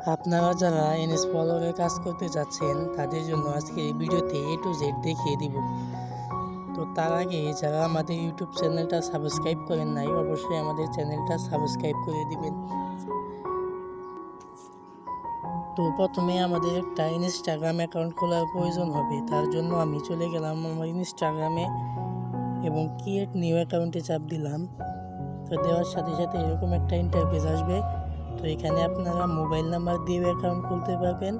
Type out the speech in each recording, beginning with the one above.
আপনারা যারা এনএস ফলোয়ারে কাজ করতে যাচ্ছেন তাদের জন্য আজকে এই ভিডিওতে A to Z দেখিয়ে দিব। তো তার আগে যারা আমাদের ইউটিউব চ্যানেলটা সাবস্ক্রাইব করেন নাই অবশ্যই আমাদের চ্যানেলটা সাবস্ক্রাইব করে দিবেন। তো প্রথমে আমাদের একটা ইনস্টাগ্রাম অ্যাকাউন্ট খোলার প্রয়োজন হবে। তার জন্য আমি চলে গেলাম আমার ইনস্টাগ্রামে এবং ক্রিয়েট নিউ অ্যাকাউন্টে চাপ দিলাম। তো দেওয়ার সাথে সাথে এরকম একটা ইন্টারফেস আসবে। তো এখানে আপনারা মোবাইল নাম্বার দিয়েও অ্যাকাউন্ট খুলতে পারবেন,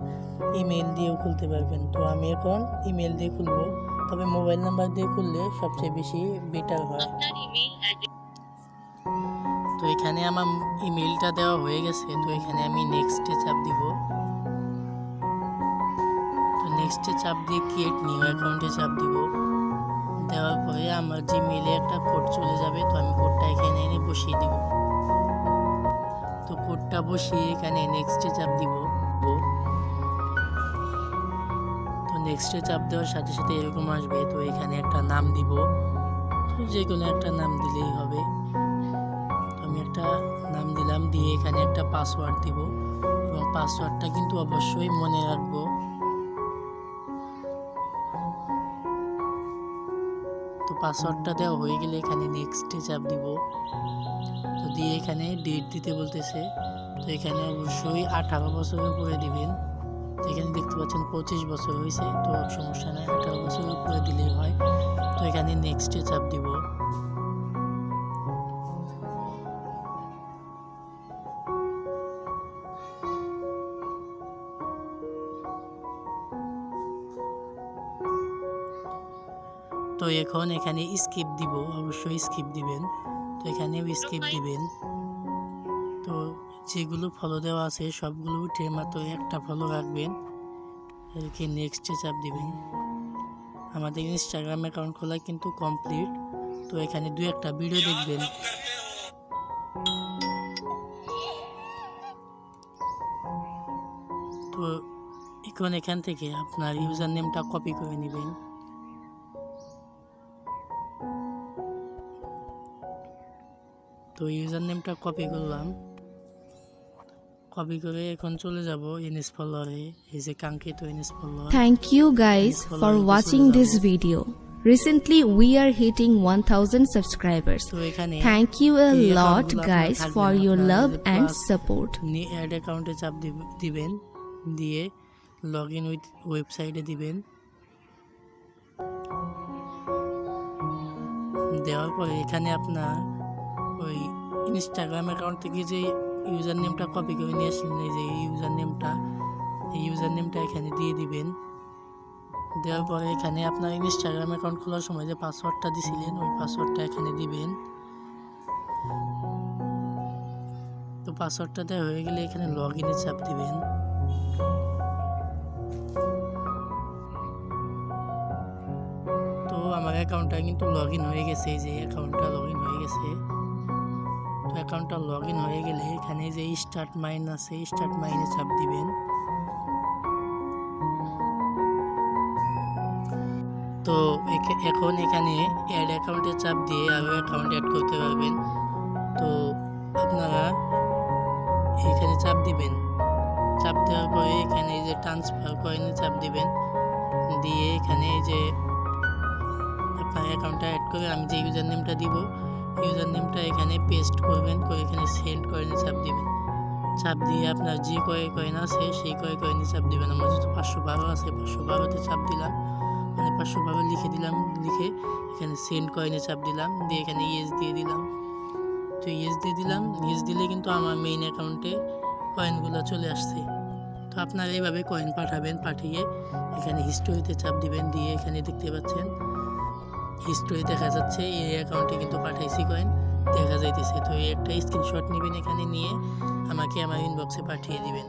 ইমেল দিয়েও খুলতে পারবেন। তো আমি এখন ইমেল দিয়ে খুলবো, তবে মোবাইল নাম্বার দিয়ে খুললে সবচেয়ে বেশি বেটার হয়। তো এখানে আমার ইমেলটা দেওয়া হয়ে গেছে। তো এখানে আমি নেক্সটে চাপ দিব। তো নেক্সটে চাপ দিয়ে ক্রিয়েট নিউ অ্যাকাউন্টে চাপ দিব। দেওয়ার পরে আমার জিমেইলে একটা কোড চলে যাবে। তো আমি কোডটা এখানে এনে বসিয়ে দিব। তো কোডটা বসিয়ে এখানে নেক্সটে চাপ দিব। তো নেক্সটে চাপ দেওয়ার সাথে সাথে এরকম আসবে। তো এখানে একটা নাম দিব, তো যে কোনো একটা নাম দিলেই হবে। তো আমি একটা নাম দিলাম, দিয়ে এখানে একটা পাসওয়ার্ড দিব এবং পাসওয়ার্ডটা কিন্তু অবশ্যই মনে রাখবো। তো পাসওয়ার্ডটা দেওয়া হয়ে গেলে এখানে নেক্সটে চাপ দিব। তো দিয়ে এখানে ডেট দিতে বলতেছে। তো এখানে অবশ্যই 18 বছরের উপরে দিবেন। তো এখানে দেখতে পাচ্ছেন 25 বছর হয়েছে, তো সমস্যা নাই, 18 বছরের উপরে দিলেই হয়। তো এখানে নেক্সটে চাপ দিব। তো এখন এখানে স্কিপ দিব, অবশ্যই স্কিপ দিবেন। তো এখানে স্কিপ দিবেন। তো যেগুলো ফলো দেওয়া আছে সবগুলো উঠে মাত্র একটা ফলো রাখবেন, এদিকে নেক্সটে চাপ দিবেন। আমাদের ইনস্টাগ্রাম অ্যাকাউন্ট খোলা কিন্তু কমপ্লিট। তো এখানে দু একটা ভিডিও দেখবেন। তো এখন এখান থেকে আপনার ইউজার নেমটা কপি করে নেবেন। তো ইউজার নেমটা কপি করলাম, কপি করে এখন চলে যাব এনএস ফলোয়ারে, এই যে কাঙ্ক্ষিত NS follower. Thank you guys for watching this video. Recently we are hitting 1000 subscribers. তো এখানে Thank you a এই lot অ্যাকাউন্টগুলো guys আপনার for থাকবে না, your আপনারা love যদি and plus support. অ্যাড অ্যাকাউন্টে চাপ দিবেন, দিয়ে লগ ইন উইথ ওয়েবসাইটে দিবেন। দেওয়ার পরে এখানে আপনার ওই ইনস্টাগ্রাম অ্যাকাউন্ট থেকে যে ইউজার নেমটা কপি করে নিয়ে আসলেন, এই যে এই ইউজার নেমটা এখানে দিয়ে দিবেন। দেওয়ার পরে এখানে আপনার ইনস্টাগ্রাম অ্যাকাউন্ট খোলার সময় যে পাসওয়ার্ডটা দিছিলেন ওই পাসওয়ার্ডটা এখানে দিবেন। তো পাসওয়ার্ডটা দেওয়া হয়ে গেলে এখানে লগ ইনে চাপ দিবেন। তো আমার অ্যাকাউন্টটা কিন্তু লগ ইন হয়ে গেছে, এই যে অ্যাকাউন্টটা লগ ইন হয়ে গেছে। তো অ্যাকাউন্টটা লগ ইন হয়ে গেলে এখানে যে স্টার্ট মাইন আছে, স্টার্ট মাইনে চাপ দিবেন। তো এখন এখানে অ্যাড অ্যাকাউন্টে চাপ দিয়ে আরও অ্যাকাউন্ট অ্যাড করতে পারবেন। তো আপনারা এখানে চাপ দিবেন, চাপ দেওয়ার পরে এখানে এই যে ট্রান্সফার কয়েনে চাপ দিবেন, দিয়ে এখানে এই যে আপনার অ্যাকাউন্টটা অ্যাড করে আমি যে ইউজার নেমটা দিব ইউজার নেমটা এখানে পেস্ট করবেন, করে এখানে সেন্ড কয়েনে চাপ দিবেন। চাপ দিয়ে আপনার যে কয়েন আছে সেই কয়েনে চাপ দিবেন। আমার যেহেতু 512 আছে 512তে চাপ দিলাম, মানে 512 লিখে দিলাম, লিখে এখানে সেন্ড কয়েনে চাপ দিলাম, দিয়ে এখানে ইয়েস দিয়ে দিলাম। তো ইয়েস দিয়ে দিলাম, ইয়েস দিলে কিন্তু আমার মেইন অ্যাকাউন্টে কয়েনগুলো চলে আসছে। তো আপনারা এইভাবে কয়েন পাঠাবেন, পাঠিয়ে এখানে হিস্টোরিতে চাপ দিবেন, দিয়ে এখানে দেখতে পাচ্ছেন হিস্টোরি দেখা যাচ্ছে, এই অ্যাকাউন্টে কিন্তু পাঠাইছি কয়েন দেখা যাইতেছে। তো এই একটা স্ক্রিনশট নেবেন, এখানে নিয়ে আমাকে আমার ইনবক্সে পাঠিয়ে দিবেন।